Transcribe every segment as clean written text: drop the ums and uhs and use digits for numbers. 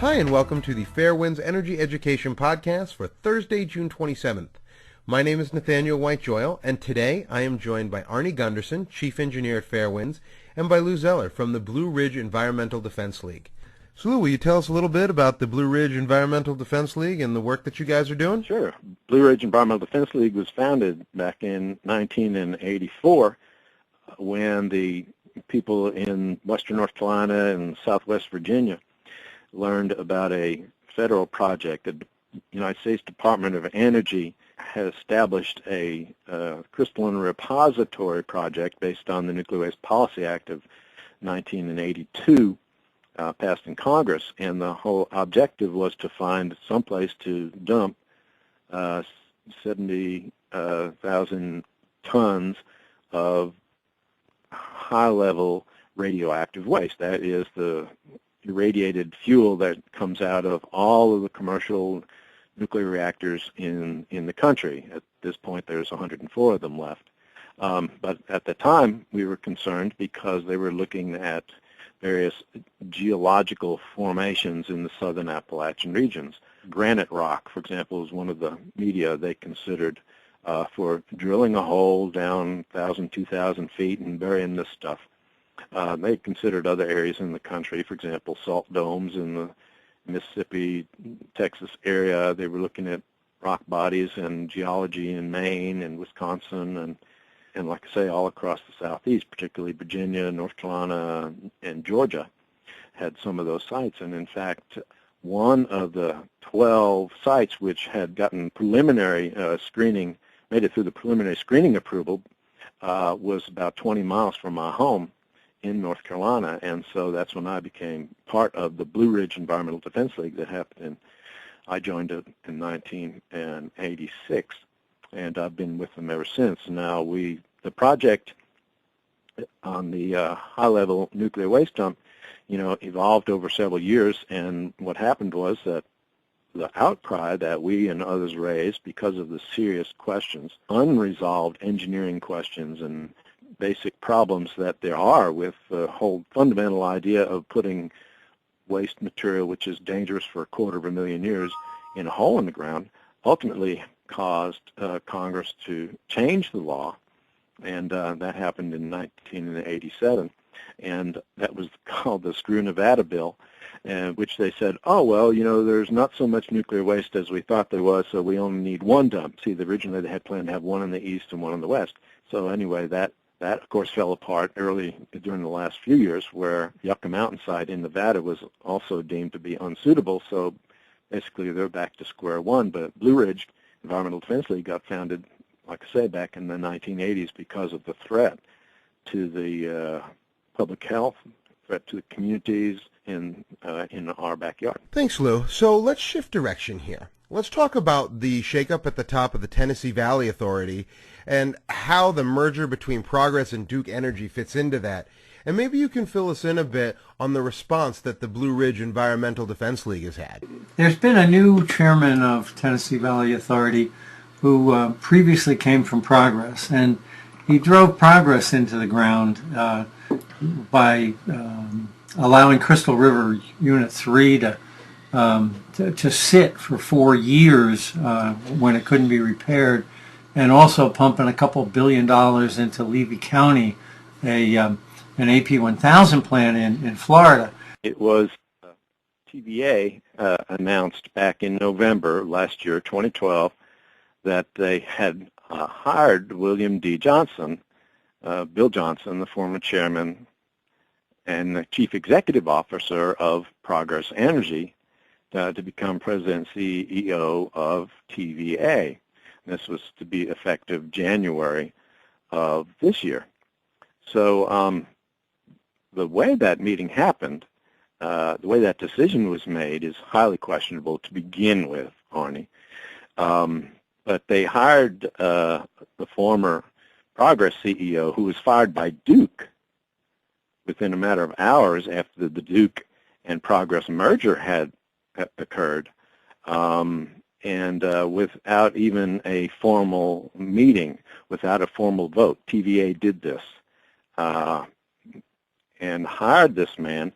Hi, and welcome to the Fairwinds Energy Education Podcast for Thursday, June 27th. My name is Nathaniel White-Joyle, and today I am joined by Arnie Gundersen, Chief Engineer at Fairwinds, and by Lou Zeller from the Blue Ridge Environmental Defense League. So Lou, will you tell us a little bit about the Blue Ridge Environmental Defense League and the work that you guys are doing? Sure. Blue Ridge Environmental Defense League was founded back in 1984 when the people in western North Carolina and southwest Virginia learned about a federal project. The United States Department of Energy has established a crystalline repository project based on the Nuclear Waste Policy Act of 1982, passed in Congress, and the whole objective was to find some place to dump 70,000 tons of high-level radioactive waste. That is the irradiated fuel that comes out of all of the commercial nuclear reactors in the country. At this point, there's 104 of them left. But at the time, we were concerned because they were looking at various geological formations in the southern Appalachian regions. Granite rock, for example, is one of the media they considered for drilling a hole down 1,000, 2,000 feet and burying this stuff. They considered other areas in the country, for example, salt domes in the Mississippi, Texas area. They were looking at rock bodies and geology in Maine and Wisconsin and like I say, all across the southeast, particularly Virginia, North Carolina, and Georgia had some of those sites. And in fact, one of the 12 sites which had gotten preliminary screening, made it through the preliminary screening approval, was about 20 miles from my home in North Carolina, and so that's when I became part of the Blue Ridge Environmental Defense League that happened. I joined it in 1986, and I've been with them ever since. Now, the project on the high-level nuclear waste dump, evolved over several years, and what happened was that the outcry that we and others raised because of the serious questions, unresolved engineering questions and basic problems that there are with the whole fundamental idea of putting waste material, which is dangerous for 250,000 years, in a hole in the ground, ultimately caused Congress to change the law, and that happened in 1987, and that was called the Screw Nevada Bill, which they said, oh, well, there's not so much nuclear waste as we thought there was, so we only need one dump. See, originally they had planned to have one in the east and one in the west. So anyway, that of course, fell apart early during the last few years, where Yucca Mountain site in Nevada was also deemed to be unsuitable. So basically, they're back to square one. But Blue Ridge Environmental Defense League got founded, like I say, back in the 1980s because of the threat to the public health, threat to the communities in our backyard. Thanks, Lou. So let's shift direction here. Let's talk about the shakeup at the top of the Tennessee Valley Authority and how the merger between Progress and Duke Energy fits into that. And maybe you can fill us in a bit on the response that the Blue Ridge Environmental Defense League has had. There's been a new chairman of Tennessee Valley Authority who previously came from Progress, and he drove Progress into the ground by allowing Crystal River Unit 3 to sit for 4 years when it couldn't be repaired, and also pumping a couple $1 billion into Levy County, an AP1000 plant in Florida. It was TVA announced back in November last year, 2012, that they had hired William D. Johnson, Bill Johnson, the former chairman and the chief executive officer of Progress Energy, to become president and CEO of TVA. This was to be effective January of this year. So the way that meeting happened, the way that decision was made is highly questionable to begin with, Arnie. But they hired the former Progress CEO, who was fired by Duke within a matter of hours after the Duke and Progress merger had occurred, and without even a formal meeting, without a formal vote. TVA did this and hired this man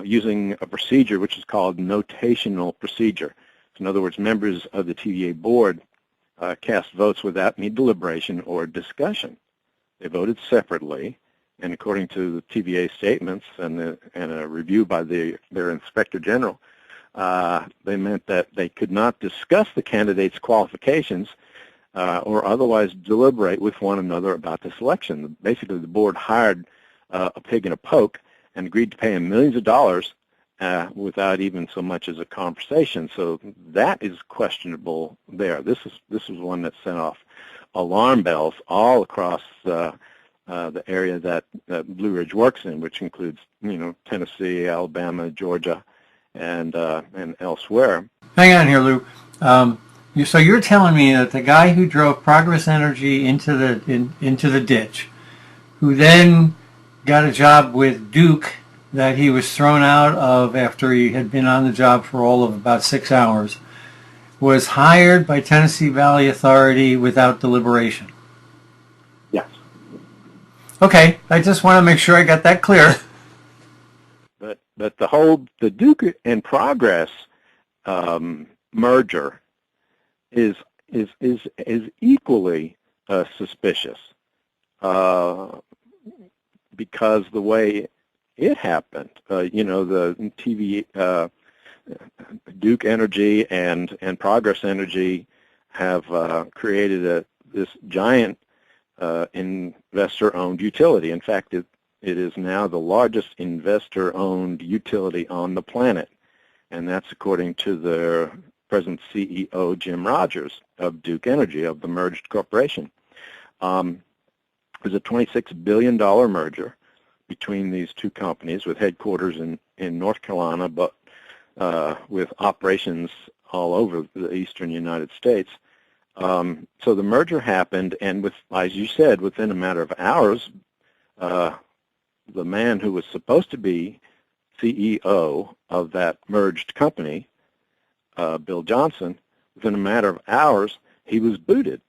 using a procedure which is called notational procedure. So in other words, members of the TVA board cast votes without any deliberation or discussion. They voted separately, and according to the TVA statements and a review by their Inspector General, they meant that they could not discuss the candidates' qualifications or otherwise deliberate with one another about the selection. Basically, the board hired a pig in a poke and agreed to pay him millions of dollars without even so much as a conversation. So that is questionable there. This is one that sent off alarm bells all across the area that Blue Ridge works in, which includes, Tennessee, Alabama, Georgia, and elsewhere. Hang on here, Lou. So you're telling me that the guy who drove Progress Energy into the ditch, who then got a job with Duke that he was thrown out of after he had been on the job for all of about 6 hours, was hired by Tennessee Valley Authority without deliberation? Yes. Okay, I just want to make sure I got that clear. But the Duke and Progress merger is equally suspicious because the way it happened, the TV Duke Energy and Progress Energy have created this giant investor-owned utility. In fact, it is now the largest investor-owned utility on the planet, and that's according to the present CEO, Jim Rogers, of Duke Energy, of the merged corporation. It was a $26 billion merger between these two companies with headquarters in North Carolina, but with operations all over the eastern United States. So the merger happened, and as you said, within a matter of hours, the man who was supposed to be CEO of that merged company, Bill Johnson, within a matter of hours, he was booted.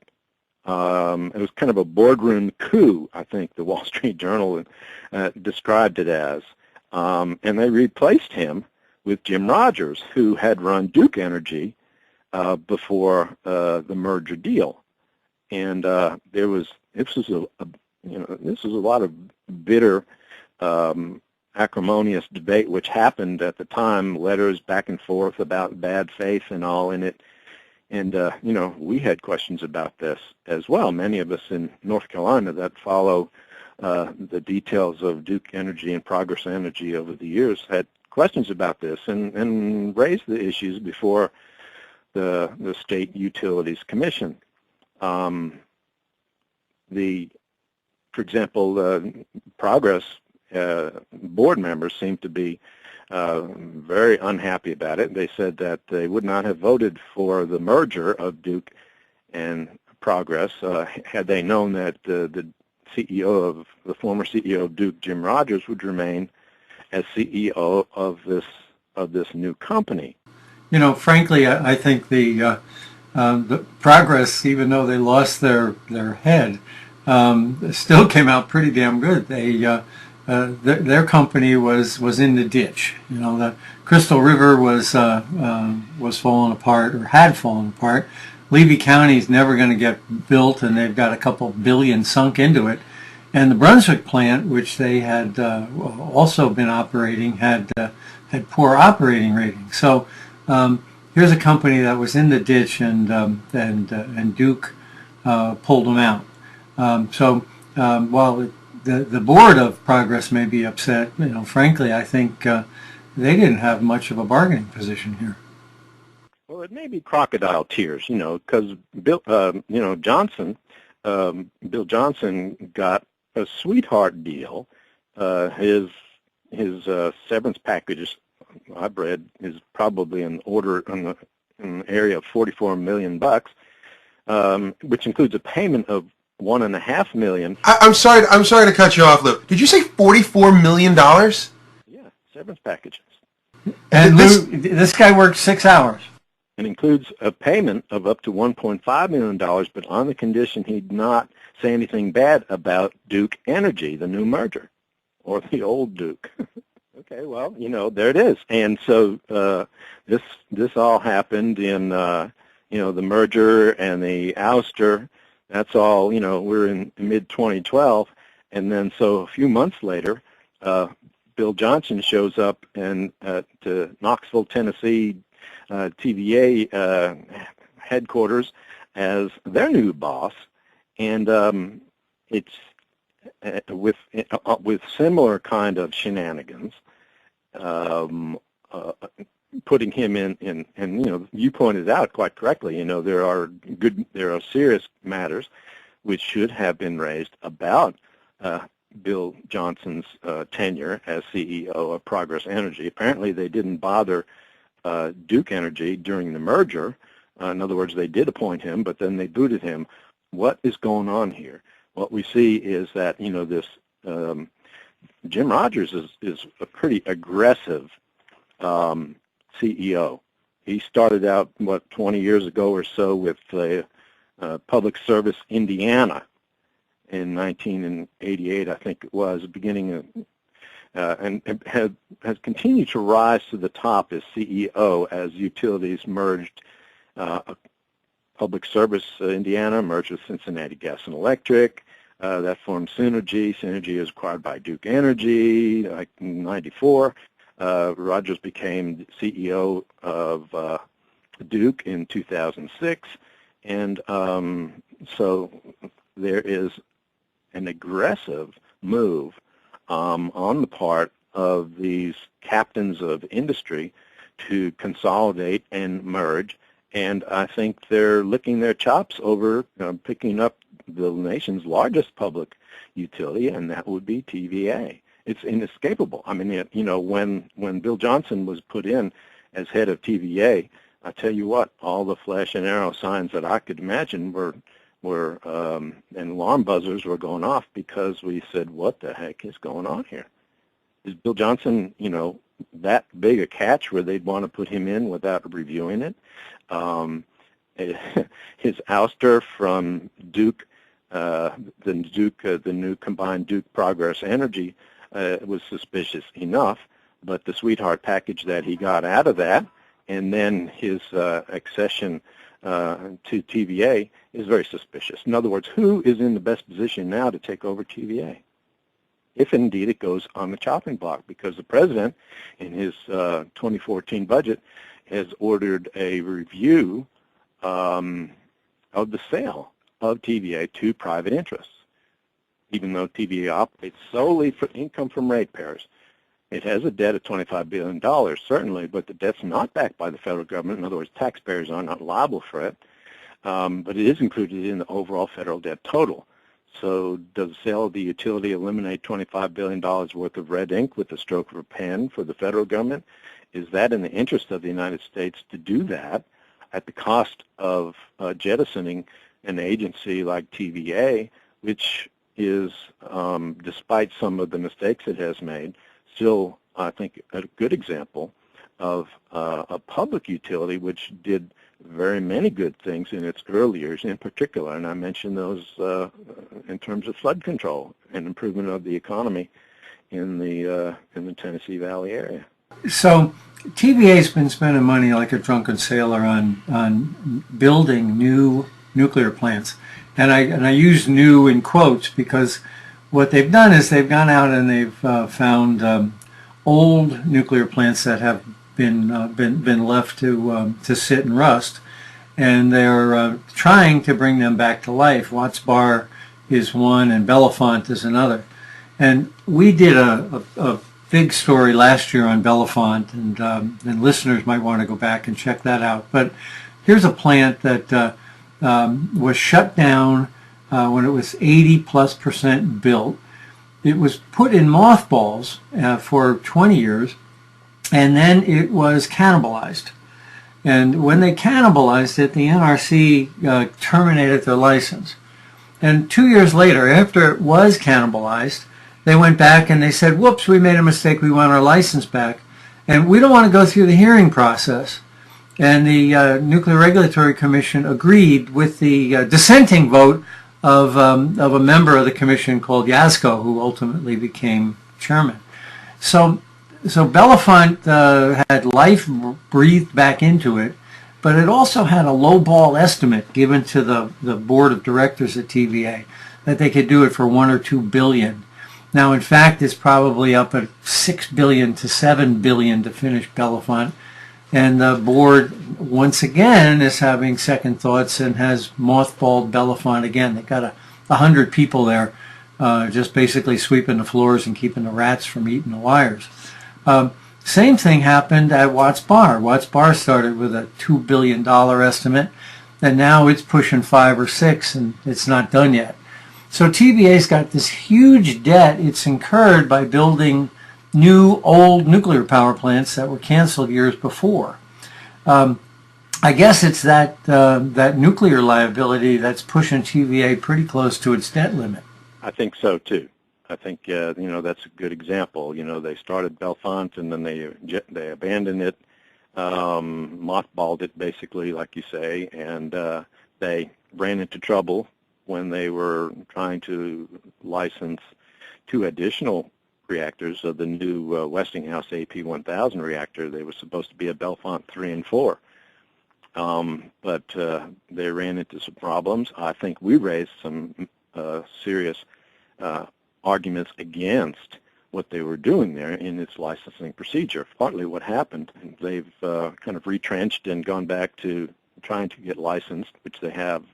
It was kind of a boardroom coup, I think the Wall Street Journal described it as. And they replaced him with Jim Rogers, who had run Duke Energy before the merger deal. And this was a lot of bitter, acrimonious debate, which happened at the time, letters back and forth about bad faith and all in it. And, we had questions about this as well. Many of us in North Carolina that follow the details of Duke Energy and Progress Energy over the years had questions about this and raised the issues before the State Utilities Commission. For example, Progress board members seem to be very unhappy about it. They said that they would not have voted for the merger of Duke and Progress had they known that the former CEO of Duke, Jim Rogers, would remain as CEO of this new company. Frankly, I think the Progress, even though they lost their head, still came out pretty damn good. Their company was in the ditch. The Crystal River was falling apart, or had fallen apart. Levy County is never going to get built, and they've got a couple billion sunk into it. And the Brunswick plant, which they had also been operating, had poor operating ratings. So here's a company that was in the ditch, and Duke pulled them out. While the board of Progress may be upset, frankly, I think they didn't have much of a bargaining position here. Well, it may be crocodile tears, because Bill Johnson got a sweetheart deal. His severance package, I've read, is probably in the area of $44 million, which includes a payment of $1.5 million. I'm sorry to cut you off, Lou. Did you say $44 million? Yeah, severance packages. And Lou, this guy worked 6 hours. It includes a payment of up to $1.5 million, but on the condition he'd not say anything bad about Duke Energy, the new merger, or the old Duke. Okay, well, there it is. And so this all happened in, the merger and the ouster. That's all, we're in mid-2012. And then so a few months later, Bill Johnson shows up to Knoxville, Tennessee, TVA headquarters as their new boss. And it's with similar kind of shenanigans, putting him in, and you pointed out quite correctly, there are serious matters which should have been raised about Bill Johnson's tenure as CEO of Progress Energy. Apparently, they didn't bother Duke Energy during the merger. In other words, they did appoint him, but then they booted him. What is going on here? What we see is that this Jim Rogers is a pretty aggressive CEO. He started out 20 years ago or so with Public Service Indiana in 1988, I think it was, beginning of, and has continued to rise to the top as CEO as utilities merged. Public Service Indiana merged with Cincinnati Gas and Electric. That formed Synergy. Synergy is acquired by Duke Energy, like in '94. Rogers became CEO of Duke in 2006. And so there is an aggressive move on the part of these captains of industry to consolidate and merge. And I think they're licking their chops over picking up the nation's largest public utility, and that would be TVA. It's inescapable. I mean, when Bill Johnson was put in as head of TVA, I tell you what, all the flash and arrow signs that I could imagine were and alarm buzzers were going off, because we said, what the heck is going on here? Is Bill Johnson, that big a catch where they'd want to put him in without reviewing it? His ouster from Duke, the new combined Duke Progress Energy, was suspicious enough, but the sweetheart package that he got out of that, and then his accession to TVA, is very suspicious. In other words, who is in the best position now to take over TVA? If indeed it goes on the chopping block, because the president, in his 2014 budget, has ordered a review of the sale of TVA to private interests. Even though TVA operates solely for income from ratepayers, it has a debt of $25 billion, certainly, but the debt's not backed by the federal government. In other words, taxpayers are not liable for it, but it is included in the overall federal debt total. So does the sale of the utility eliminate $25 billion worth of red ink with the stroke of a pen for the federal government? Is that in the interest of the United States to do that at the cost of jettisoning an agency like TVA, which is, despite some of the mistakes it has made, still, I think, a good example of a public utility which did very many good things in its early years in particular, and I mentioned those in terms of flood control and improvement of the economy in the Tennessee Valley area. So TVA's been spending money like a drunken sailor on building new nuclear plants, and I use "new" in quotes because what they've done is they've gone out and they've found old nuclear plants that have been left to sit and rust, and they're trying to bring them back to life. Watts Bar is one, and Bellefonte is another. And we did a big story last year on Bellefonte, and listeners might want to go back and check that out. But here's a plant that was shut down when it was 80+% built. It was put in mothballs for 20 years, and then it was cannibalized. And when they cannibalized it, the NRC terminated their license. And 2 years later, after it was cannibalized, they went back and they said, whoops, we made a mistake, we want our license back. And we don't want to go through the hearing process. And the Nuclear Regulatory Commission agreed with the dissenting vote of a member of the commission called Yasko, who ultimately became chairman. So So Bellefonte had life breathed back into it, but it also had a lowball estimate given to the board of directors at TVA that they could do it for $1 or $2 billion. Now, in fact, it's probably up at $6 billion to $7 billion to finish Bellefonte. And the board, once again, is having second thoughts and has mothballed Bellefonte again. They've got 100 people there just basically sweeping the floors and keeping the rats from eating the wires. Same thing happened at Watts Bar. Watts Bar started with a $2 billion estimate, and now it's pushing 5 or 6, and it's not done yet. So TVA's got this huge debt it's incurred by building new old nuclear power plants that were canceled years before. I guess it's that nuclear liability that's pushing TVA pretty close to its debt limit. I think so too. I think that's a good example. They started Bellefonte and then they abandoned it, mothballed it basically, like you say, and they ran into trouble when they were trying to license 2 additional reactors of the new Westinghouse AP1000 reactor. They were supposed to be a Bellefonte 3 and 4. But they ran into some problems. I think we raised some serious arguments against what they were doing there in its licensing procedure. Partly what happened, they've kind of retrenched and gone back to trying to get licensed, which they have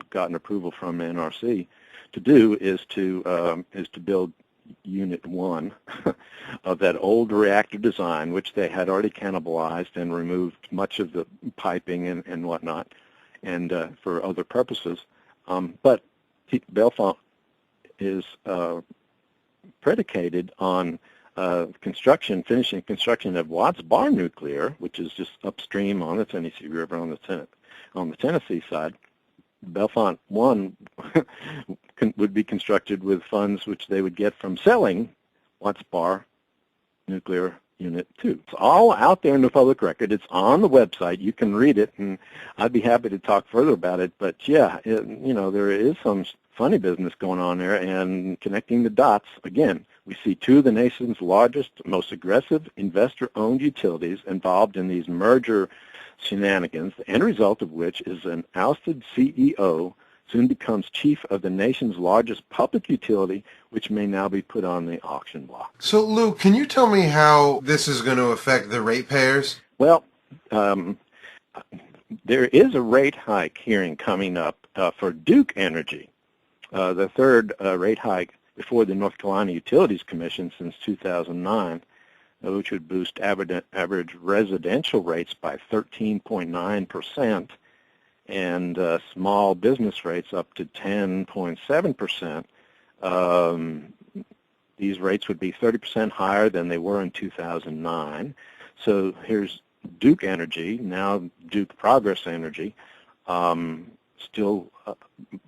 gotten approval from NRC to do, is to build Unit 1 of that old reactor design, which they had already cannibalized and removed much of the piping and whatnot, and for other purposes. But Bellefonte is predicated on finishing construction of Watts Bar Nuclear, which is just upstream on the Tennessee River on the Tennessee side. Bellefonte 1 would be constructed with funds which they would get from selling Watts Bar Nuclear Unit 2. It's all out there in the public record. It's on the website. You can read it, and I'd be happy to talk further about it. But yeah, there is some funny business going on there, and connecting the dots, again, we see 2 of the nation's largest, most aggressive investor-owned utilities involved in these merger shenanigans, the end result of which is an ousted CEO soon becomes chief of the nation's largest public utility, which may now be put on the auction block. So, Lou, can you tell me how this is going to affect the ratepayers? Well, there is a rate hike hearing coming up for Duke Energy, the third rate hike before the North Carolina Utilities Commission since 2009, which would boost average residential rates by 13.9%. and small business rates up to 10.7%. These rates would be 30% higher than they were in 2009. So here's Duke Energy, now Duke Progress Energy, still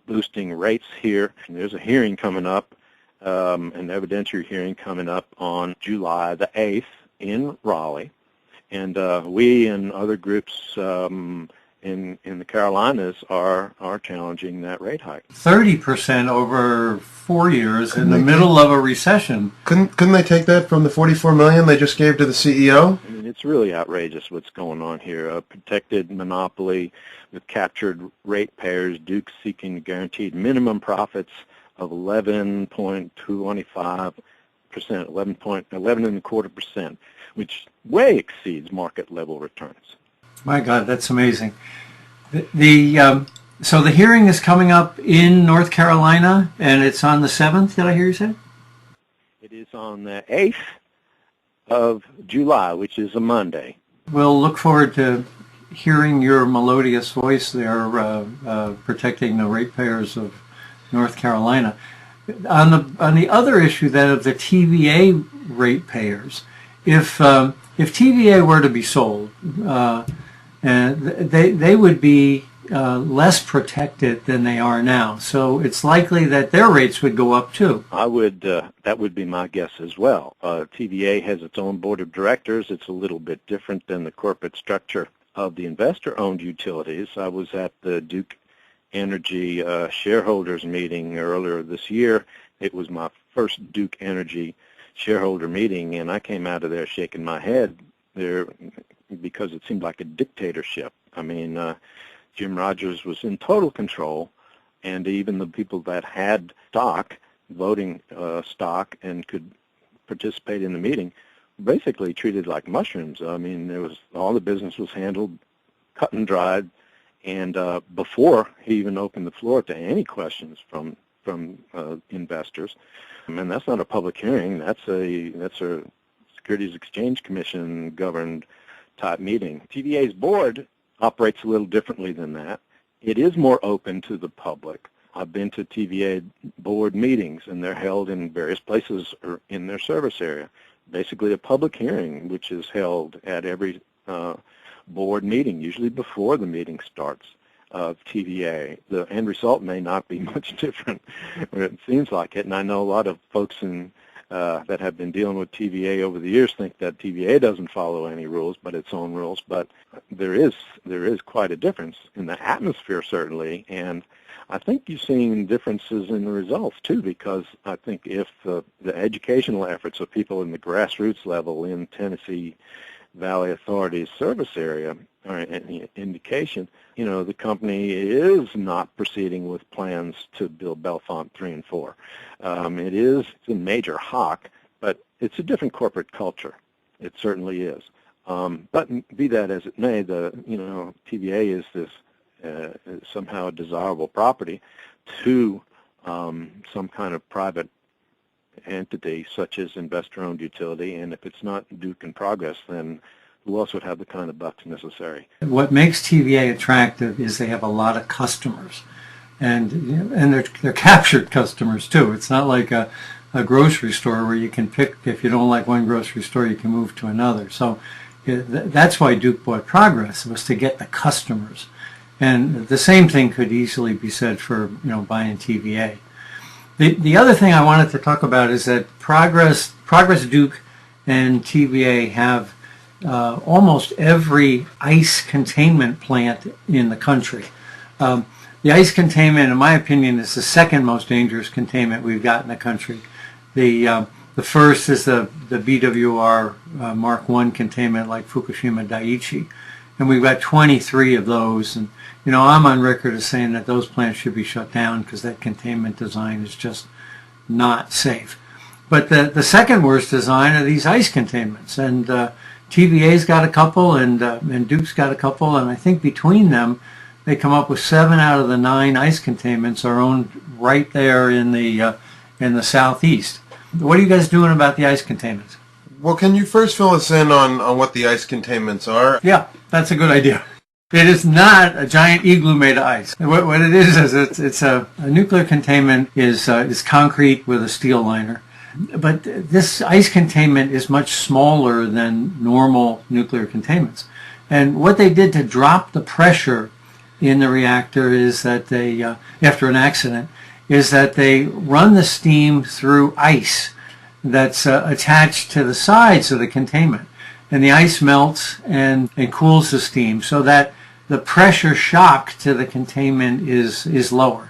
boosting rates here. And there's a hearing coming up, an evidentiary hearing coming up on July the 8th in Raleigh. And we and other groups in the Carolinas are challenging that rate hike. 30% over 4 years in the middle of a recession. Couldn't they take that from the $44 million they just gave to the CEO? I mean, it's really outrageous what's going on here. A protected monopoly with captured ratepayers, Duke seeking guaranteed minimum profits of 11.225%, 11.25%, which way exceeds market level returns. My God, that's amazing. So the hearing is coming up in North Carolina, and it's on the 7th, did I hear you say? It is on the 8th of July, which is a Monday. We'll look forward to hearing your melodious voice there, protecting the ratepayers of North Carolina. On the other issue then of the TVA ratepayers, if TVA were to be sold, they would be less protected than they are now. So it's likely that their rates would go up too. That would be my guess as well. TVA has its own board of directors. It's a little bit different than the corporate structure of the investor-owned utilities. I was at the Duke Energy shareholders meeting earlier this year. It was my first Duke Energy shareholder meeting, and I came out of there shaking my head there because it seemed like a dictatorship. I mean, Jim Rogers was in total control, and even the people that had stock, voting stock, and could participate in the meeting, basically treated like mushrooms. I mean, all the business was handled cut and dried, and before he even opened the floor to any questions from investors. And that's not a public hearing. That's a Securities Exchange Commission governed type meeting. TVA's board operates a little differently than that. It is more open to the public. I've been to TVA board meetings, and they're held in various places or in their service area. Basically a public hearing, which is held at every board meeting, usually before the meeting starts of TVA. The end result may not be much different, but it seems like it. And I know a lot of folks that have been dealing with TVA over the years think that TVA doesn't follow any rules but its own rules. But there is quite a difference in the atmosphere, certainly, and I think you're seeing differences in the results, too, because I think if the educational efforts of people in the grassroots level in Tennessee Valley Authority's service area are any indication, the company is not proceeding with plans to build Bellefonte 3 and 4. It's a major hawk, but it's a different corporate culture. It certainly is. But be that as it may, TVA is this somehow a desirable property to some kind of private entity such as investor-owned utility, and if it's not Duke in Progress, then who else would have the kind of bucks necessary? What makes TVA attractive is they have a lot of customers, and they're captured customers too. It's not like a grocery store where you can pick, if you don't like one grocery store, you can move to another. So that's why Duke bought Progress, was to get the customers. And the same thing could easily be said for buying TVA. The other thing I wanted to talk about is that Progress Duke and TVA have almost every ice containment plant in the country. The ice containment, in my opinion, is the second most dangerous containment we've got in the country. The first is the BWR Mark I containment, like Fukushima Daiichi, and we've got 23 of those. And I'm on record as saying that those plants should be shut down because that containment design is just not safe. But the second worst design are these ice containments, and TVA's got a couple, and Duke's got a couple, and I think between them they come up with 7 out of the 9 ice containments are owned right there in the southeast. What are you guys doing about the ice containments? Well, can you first fill us in on what the ice containments are? Yeah, that's a good idea. It is not a giant igloo made of ice. What it is it's a nuclear containment is concrete with a steel liner. But this ice containment is much smaller than normal nuclear containments. And what they did to drop the pressure in the reactor is that they, after an accident, is that they run the steam through ice that's attached to the sides of the containment. And the ice melts and cools the steam so that the pressure shock to the containment is lower.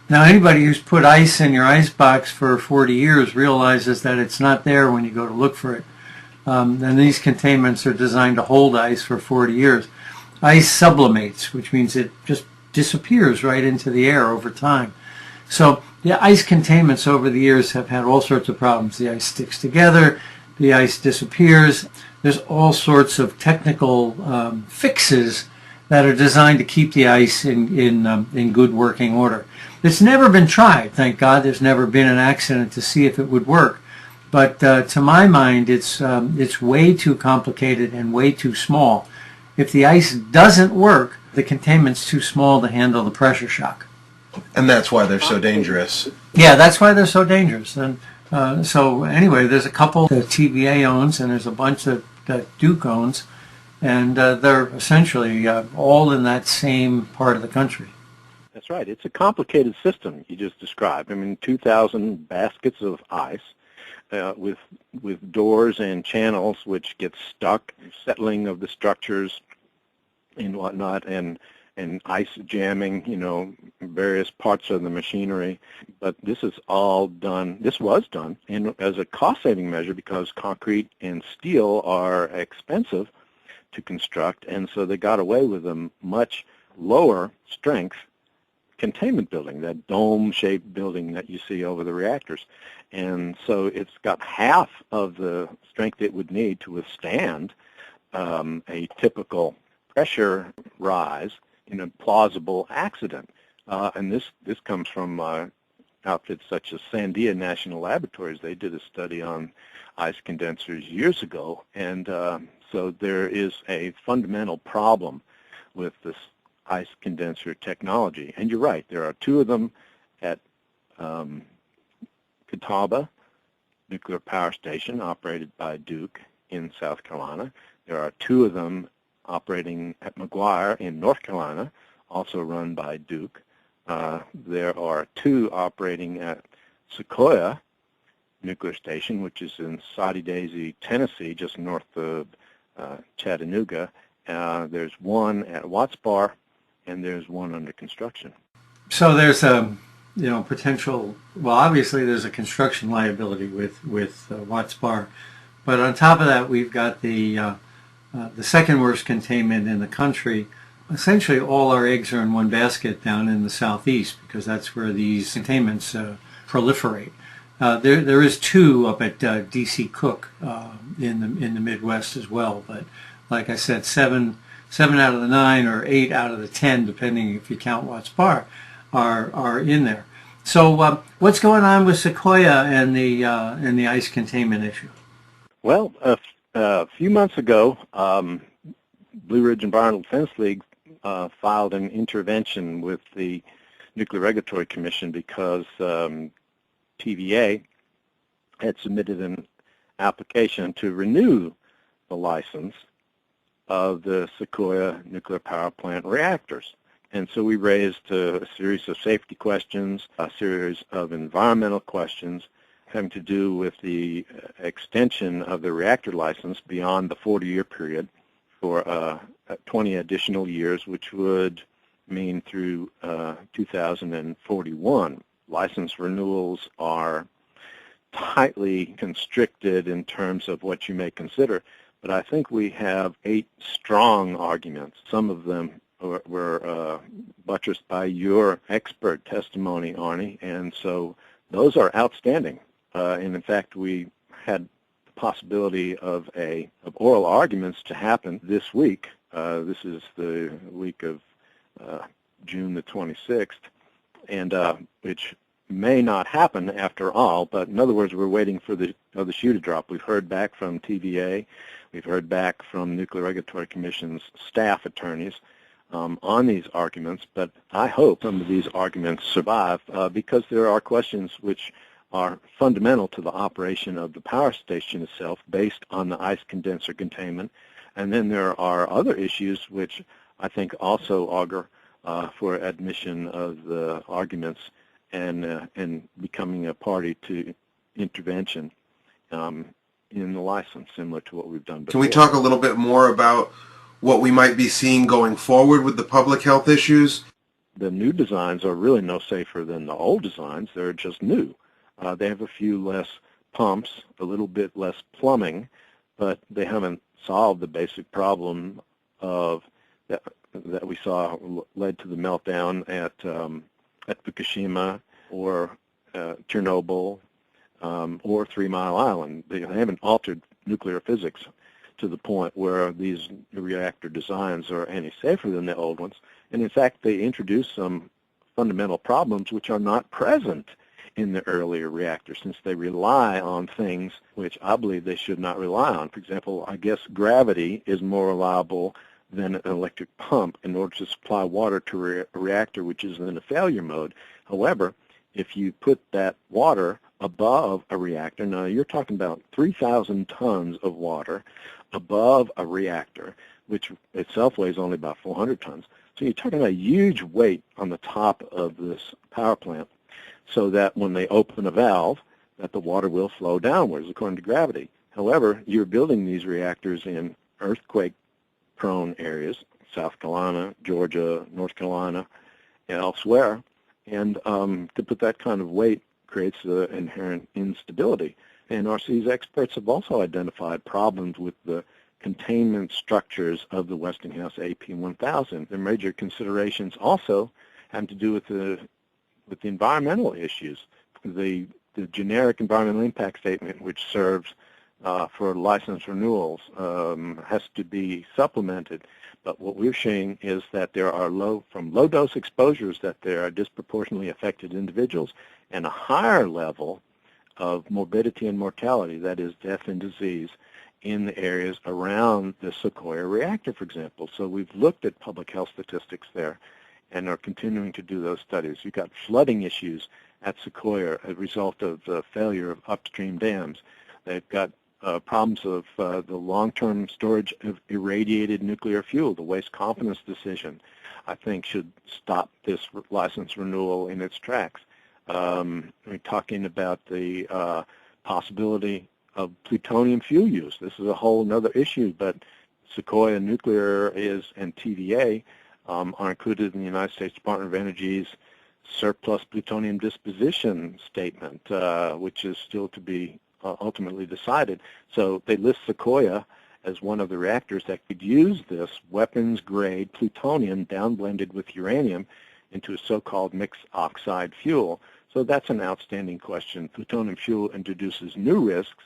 Now, anybody who's put ice in your ice box for 40 years realizes that it's not there when you go to look for it. And these containments are designed to hold ice for 40 years. Ice sublimates, which means it just disappears right into the air over time. So the ice containments over the years have had all sorts of problems. The ice sticks together, the ice disappears. There's all sorts of technical fixes that are designed to keep the ice in good working order. It's never been tried, thank God. There's never been an accident to see if it would work. But to my mind, it's way too complicated and way too small. If the ice doesn't work, the containment's too small to handle the pressure shock. And that's why they're so dangerous. Yeah, that's why they're so dangerous. And so anyway, there's a couple that TVA owns, and there's a bunch that Duke owns, and they're essentially all in that same part of the country. That's right. It's a complicated system you just described. I mean, 2,000 baskets of ice with doors and channels which get stuck, settling of the structures and whatnot, and and ice jamming, various parts of the machinery. But this is all done, this was done as a cost-saving measure because concrete and steel are expensive to construct, and so they got away with a much lower strength containment building, that dome-shaped building that you see over the reactors. And so it's got half of the strength it would need to withstand a typical pressure rise in a plausible accident. And this comes from outfits such as Sandia National Laboratories. They did a study on ice condensers years ago, and so there is a fundamental problem with this ice condenser technology. And you're right, there are two of them at Catawba Nuclear Power Station, operated by Duke in South Carolina. There are two of them operating at McGuire in North Carolina, also run by Duke. There are two operating at Sequoia Nuclear Station, which is in Soddy Daisy, Tennessee, just north of Chattanooga. There's one at Watts Bar, and there's one under construction. So there's a potential. Well, obviously there's a construction liability with Watts Bar, but on top of that, we've got the second worst containment in the country. Essentially, all our eggs are in one basket down in the southeast because that's where these containments proliferate. There is two up at D.C. Cook in the Midwest as well, but like I said, seven out of the 9 or 8 out of the 10, depending if you count Watts Bar, are in there. So what's going on with Sequoia and the ice containment issue? Well, a few months ago, Blue Ridge Environmental Defense League filed an intervention with the Nuclear Regulatory Commission because TVA had submitted an application to renew the license of the Sequoia nuclear power plant reactors. And so we raised a series of safety questions, a series of environmental questions having to do with the extension of the reactor license beyond the 40-year period for 20 additional years, which would mean through 2041. License renewals are tightly constricted in terms of what you may consider, but I think we have 8 strong arguments. Some of them were buttressed by your expert testimony, Arnie, and so those are outstanding. And in fact, we had the possibility of oral arguments to happen this week. This is the week of June the 26th, and which may not happen after all, but in other words, we're waiting for the shoe to drop. We've heard back from TVA. We've heard back from Nuclear Regulatory Commission's staff attorneys on these arguments, but I hope some of these arguments survive because there are questions which are fundamental to the operation of the power station itself based on the ice condenser containment. And then there are other issues which I think also augur for admission of the arguments and becoming a party to intervention in the license, similar to what we've done before. Can we talk a little bit more about what we might be seeing going forward with the public health issues? The new designs are really no safer than the old designs. They're just new. They have a few less pumps, a little bit less plumbing, but they haven't solved the basic problem of that we saw led to the meltdown at Fukushima or Chernobyl or 3 Mile Island. They haven't altered nuclear physics to the point where these reactor designs are any safer than the old ones. And in fact, they introduce some fundamental problems which are not present in the earlier reactors, since they rely on things which I believe they should not rely on. For example, I guess gravity is more reliable than an electric pump in order to supply water to a reactor which is in a failure mode. However, if you put that water above a reactor, now you're talking about 3,000 tons of water above a reactor, which itself weighs only about 400 tons. So you're talking about a huge weight on the top of this power plant, so that when they open a valve, that the water will flow downwards according to gravity. However, you're building these reactors in earthquake-prone areas, South Carolina, Georgia, North Carolina, and elsewhere. And to put that kind of weight creates inherent instability. NRC's experts have also identified problems with the containment structures of the Westinghouse AP1000. The major considerations also have to do with the environmental issues. The generic environmental impact statement, which serves for license renewals, has to be supplemented. But what we're seeing is that there are from low-dose exposures that there are disproportionately affected individuals, and a higher level of morbidity and mortality, that is death and disease, in the areas around the Sequoia reactor, for example. So we've looked at public health statistics there and are continuing to do those studies. You've got flooding issues at Sequoia as a result of the failure of upstream dams. They've got problems of the long-term storage of irradiated nuclear fuel. The waste confidence decision, I think, should stop this license renewal in its tracks. We're talking about the possibility of plutonium fuel use. This is a whole other issue, but Sequoia Nuclear and TVA are included in the United States Department of Energy's surplus plutonium disposition statement, which is still to be ultimately decided. So they list Sequoia as one of the reactors that could use this weapons-grade plutonium downblended with uranium into a so-called mixed oxide fuel. So that's an outstanding question. Plutonium fuel introduces new risks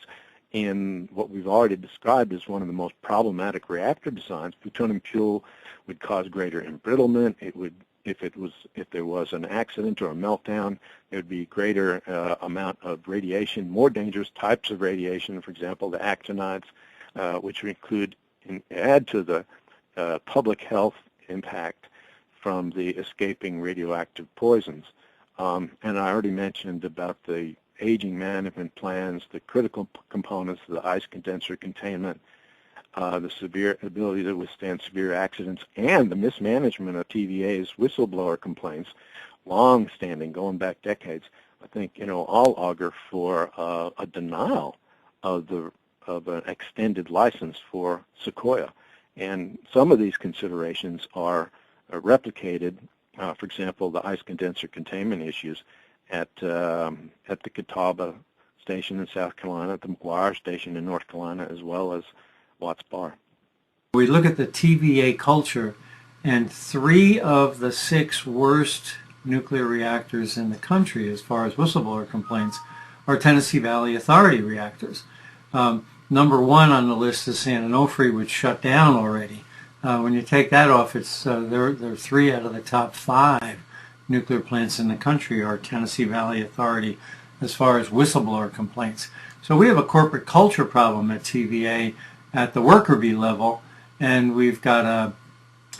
in what we've already described as one of the most problematic reactor designs. Plutonium fuel would cause greater embrittlement. It would, if there was an accident or a meltdown, there would be greater amount of radiation, more dangerous types of radiation, for example, the actinides, which would add to the public health impact from the escaping radioactive poisons. And I already mentioned about the aging management plans, the critical components of the ice condenser containment, the severe ability to withstand severe accidents, and the mismanagement of TVA's whistleblower complaints, long-standing, going back decades. I think, all augur for a denial of an extended license for Sequoia. And some of these considerations are replicated. For example, the ice condenser containment issues at the Catawba station in South Carolina, at the McGuire station in North Carolina, as well as Watts Bar. We look at the TVA culture, and 3 of the 6 worst nuclear reactors in the country, as far as whistleblower complaints, are Tennessee Valley Authority reactors. Number 1 on the list is San Onofre, which shut down already. When you take that off, it's there are 3 out of the top 5 nuclear plants in the country are Tennessee Valley Authority as far as whistleblower complaints. So we have a corporate culture problem at TVA at the worker bee level, and we've got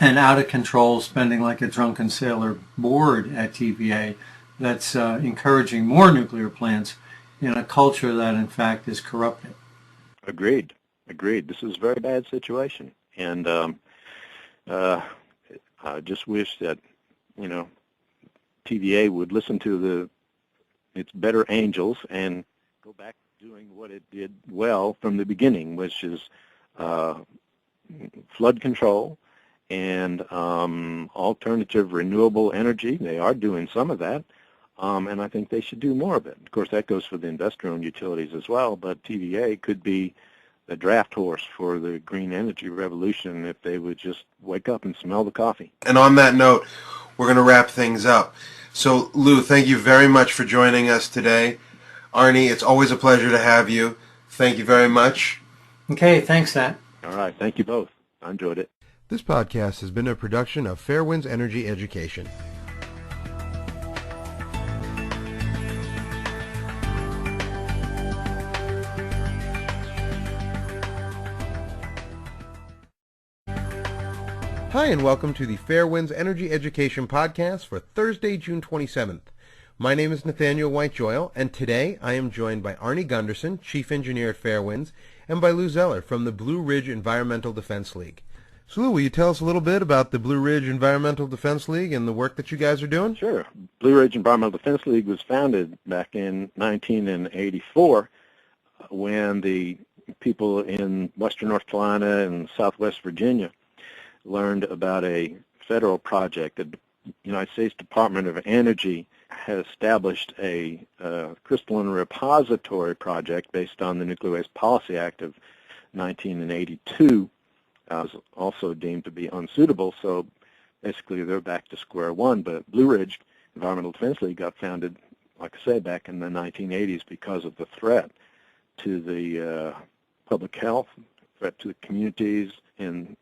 an out-of-control spending like a drunken sailor board at TVA that's encouraging more nuclear plants in a culture that in fact is corrupted. Agreed. This is a very bad situation, and I just wish that TVA would listen to its better angels and go back to doing what it did well from the beginning, which is flood control and alternative renewable energy. They are doing some of that, and I think they should do more of it. Of course, that goes for the investor-owned utilities as well, but TVA could be the draft horse for the green energy revolution if they would just wake up and smell the coffee. And on that note, we're going to wrap things up. So, Lou, thank you very much for joining us today. Arnie, it's always a pleasure to have you. Thank you very much. Okay, thanks, Nat. All right, thank you both. I enjoyed it. This podcast has been a production of Fairwinds Energy Education. Hi, and welcome to the Fairwinds Energy Education Podcast for Thursday, June 27th. My name is Nathaniel White-Joyle, and today I am joined by Arnie Gundersen, Chief Engineer at Fairwinds, and by Lou Zeller from the Blue Ridge Environmental Defense League. So, Lou, will you tell us a little bit about the Blue Ridge Environmental Defense League and the work that you guys are doing? Sure. Blue Ridge Environmental Defense League was founded back in 1984 when the people in western North Carolina and southwest Virginia learned about a federal project. The United States Department of Energy has established a crystalline repository project based on the Nuclear Waste Policy Act of 1982. Was also deemed to be unsuitable, so basically they're back to square one. But Blue Ridge Environmental Defense League got founded, like I say, back in the 1980s because of the threat to the public health, threat to the communities in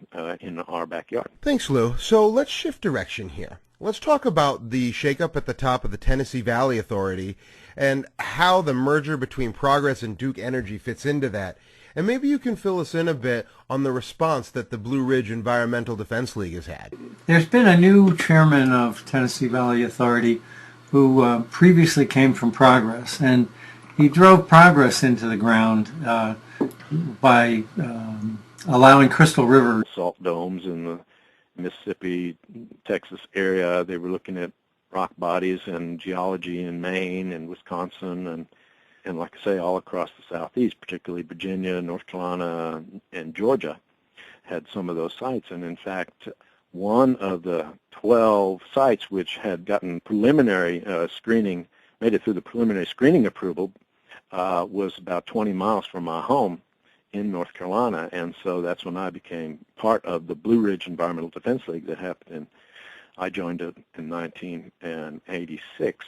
our backyard. Thanks, Lou. So let's shift direction here. Let's talk about the shakeup at the top of the Tennessee Valley Authority and how the merger between Progress and Duke Energy fits into that. And maybe you can fill us in a bit on the response that the Blue Ridge Environmental Defense League has had. There's been a new chairman of Tennessee Valley Authority who previously came from Progress, and he drove Progress into the ground by allowing Crystal River salt domes in the Mississippi, Texas area. They were looking at rock bodies and geology in Maine and Wisconsin and like I say, all across the southeast, particularly Virginia, North Carolina, and Georgia had some of those sites. And in fact, one of the 12 sites which had gotten preliminary screening, made it through the preliminary screening approval, was about 20 miles from my home in North Carolina. And so that's when I became part of the Blue Ridge Environmental Defense League that happened. I joined it in 1986.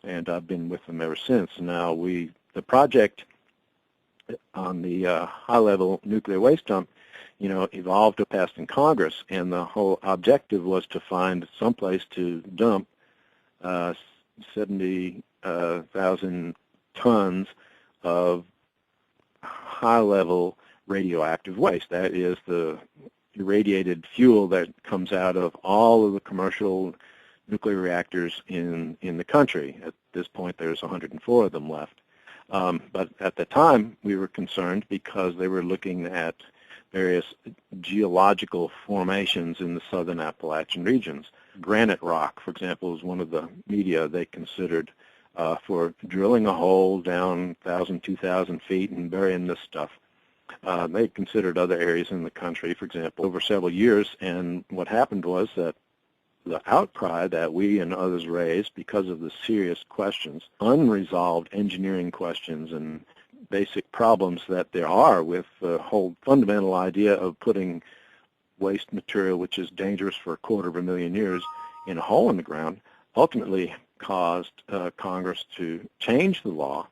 And I've been with them ever since. Now the project on the high-level nuclear waste dump, evolved to pass in Congress, and the whole objective was to find some place to dump 70,000 tons of high-level radioactive waste. That is the irradiated fuel that comes out of all of the commercial nuclear reactors in the country. At this point, there's 104 of them left. But at the time, we were concerned because they were looking at various geological formations in the southern Appalachian regions. Granite rock, for example, is one of the media they considered for drilling a hole down 1,000, 2,000 feet and burying this stuff. They considered other areas in the country, for example, over several years, and what happened was that the outcry that we and others raised because of the serious questions, unresolved engineering questions and basic problems that there are with the whole fundamental idea of putting waste material, which is dangerous for 250,000 years, in a hole in the ground, ultimately caused Congress to change the law,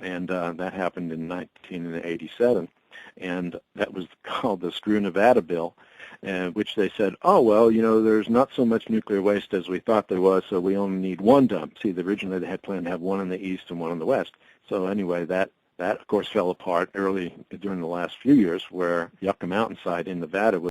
and that happened in 1987, and that was called the Screw Nevada Bill, which they said, oh, well, there's not so much nuclear waste as we thought there was, so we only need one dump. See, originally they had planned to have one in the east and one in the west. So anyway, that of course, fell apart early during the last few years, where Yucca Mountain site in Nevada was